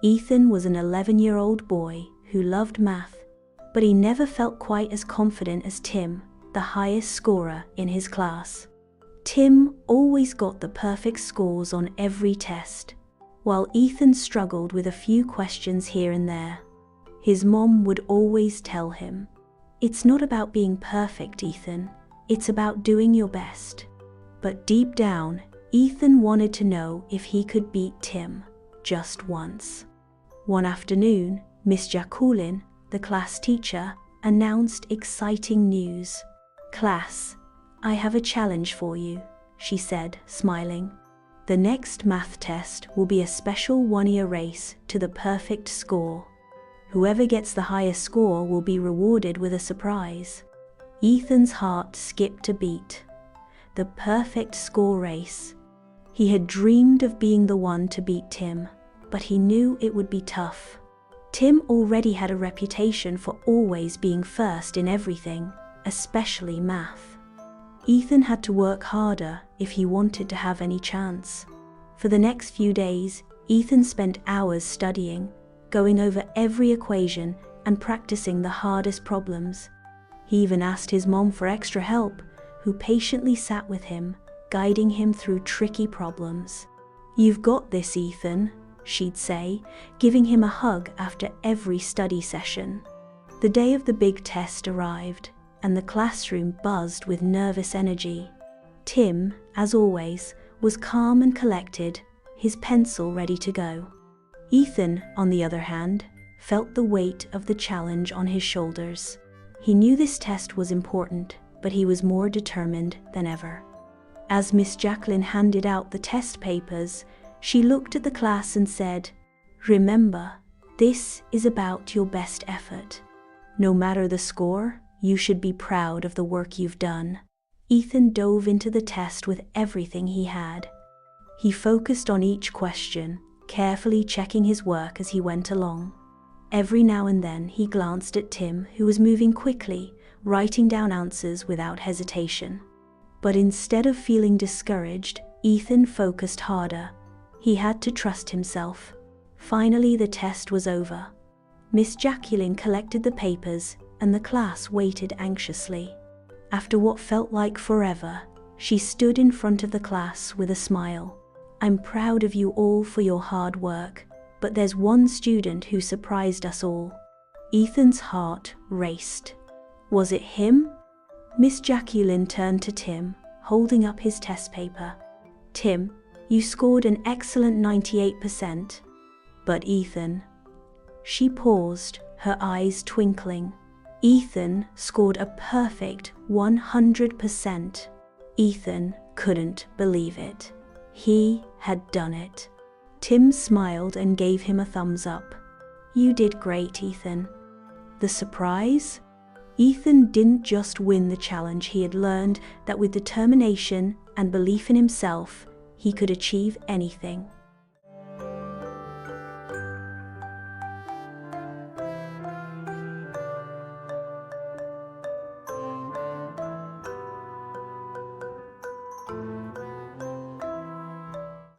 Ethan was an 11-year-old boy who loved math, but he never felt quite as confident as Tim, the highest scorer in his class. Tim always got the perfect scores on every test, while Ethan struggled with a few questions here and there. His mom would always tell him, "It's not about being perfect, Ethan. It's about doing your best." But deep down, Ethan wanted to know if he could beat Tim just once. One afternoon, Miss Jacqueline, the class teacher, announced exciting news. "Class, I have a challenge for you," she said, smiling. "The next math test will be a special one-year race to the perfect score. Whoever gets the highest score will be rewarded with a surprise." Ethan's heart skipped a beat. The perfect score race. He had dreamed of being the one to beat Tim, but he knew it would be tough. Tim already had a reputation for always being first in everything, especially math. Ethan had to work harder if he wanted to have any chance. For the next few days, Ethan spent hours studying, going over every equation and practicing the hardest problems. He even asked his mom for extra help, who patiently sat with him, guiding him through tricky problems. "You've got this, Ethan," she'd say, giving him a hug after every study session. The day of the big test arrived, and the classroom buzzed with nervous energy. Tim, as always, was calm and collected, his pencil ready to go. Ethan, on the other hand, felt the weight of the challenge on his shoulders. He knew this test was important, but he was more determined than ever. As Miss Jacqueline handed out the test papers, she looked at the class and said, "Remember, this is about your best effort. No matter the score, you should be proud of the work you've done." Ethan dove into the test with everything he had. He focused on each question, carefully checking his work as he went along. Every now and then he glanced at Tim, who was moving quickly, writing down answers without hesitation. But instead of feeling discouraged, Ethan focused harder. He had to trust himself. Finally, the test was over. Miss Jacqueline collected the papers, and the class waited anxiously. After what felt like forever, she stood in front of the class with a smile. "I'm proud of you all for your hard work, but there's one student who surprised us all." Ethan's heart raced. Was it him? Miss Jacqueline turned to Tim, holding up his test paper. "Tim, you scored an excellent 98%. But Ethan..." She paused, her eyes twinkling. "Ethan scored a perfect 100%. Ethan couldn't believe it. He had done it. Tim smiled and gave him a thumbs up. "You did great, Ethan." The surprise? Ethan didn't just win the challenge. He had learned that with determination and belief in himself, he could achieve anything.